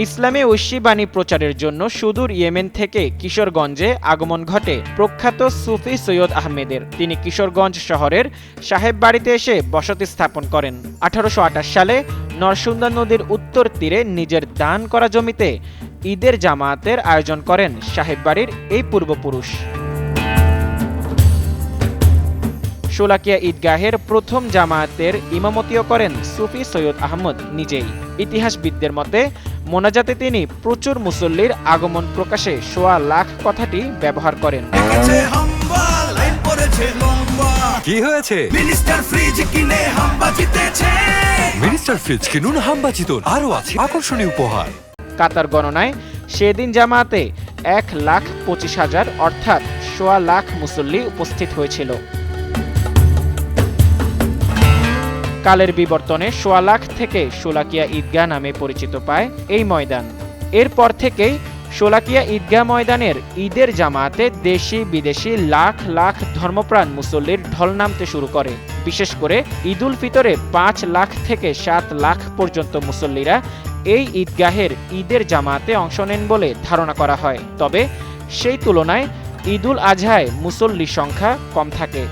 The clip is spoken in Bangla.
ইসলামী ঐশী বাণী প্রচারের জন্য সুদূর ইয়েমেন থেকে কিশোরগঞ্জে আগমন ঘটে প্রখ্যাত সুফি সৈয়দ আহমেদের। তিনি কিশোরগঞ্জ শহরের সাহেব বাড়িতে এসে বসতি স্থাপন করেন। 1828 সালে নরসুন্দা নদীর উত্তর তীরে নিজের দান করা জমিতে ঈদের জামায়াতের আয়োজন করেন সাহেব বাড়ির এই পূর্বপুরুষ। শোলাকিয়া ঈদগাহের প্রথম জামায়াতের ইমামতিও করেন সুফি সৈয়দ আহমদ নিজেই। ইতিহাসবিদদের মতে মোনাজাতে তিনি প্রচুর মুসল্লির আগমন প্রকাশে সোয়া লাখ কথাটি ব্যবহার করেন। কি হয়েছে? মিনিস্টার ফ্রিজ কিনে হাম্বা জিতেছে। মিনিস্টার ফ্রিজ কিনুন, হাম্বা জিতুন, আরো আছে আকর্ষণীয় উপহার। কাতার গণনায় সেদিন জামায়াতে 1,25,000 অর্থাৎ সোয়া লাখ মুসল্লি উপস্থিত হয়েছিল। কালের বিবর্তনে সোয়া লাখ থেকে শোলাকিয়া ঈদগাহ নামে পরিচিত পায় এই ময়দান। এরপর থেকেই শোলাকিয়া ঈদগাহ ময়দানের ঈদের জামায়াতে দেশি বিদেশি লাখ লাখ ধর্মপ্রাণ মুসল্লির ঢল নামতে শুরু করে। বিশেষ করে ঈদুল ফিতরে 5 লাখ থেকে 7 লাখ পর্যন্ত মুসল্লিরা এই ঈদগাহের ঈদের জামায়াতে অংশ নেন বলে ধারণা করা হয়। তবে সেই তুলনায় ঈদুল আজহায় মুসল্লির সংখ্যা কম থাকে।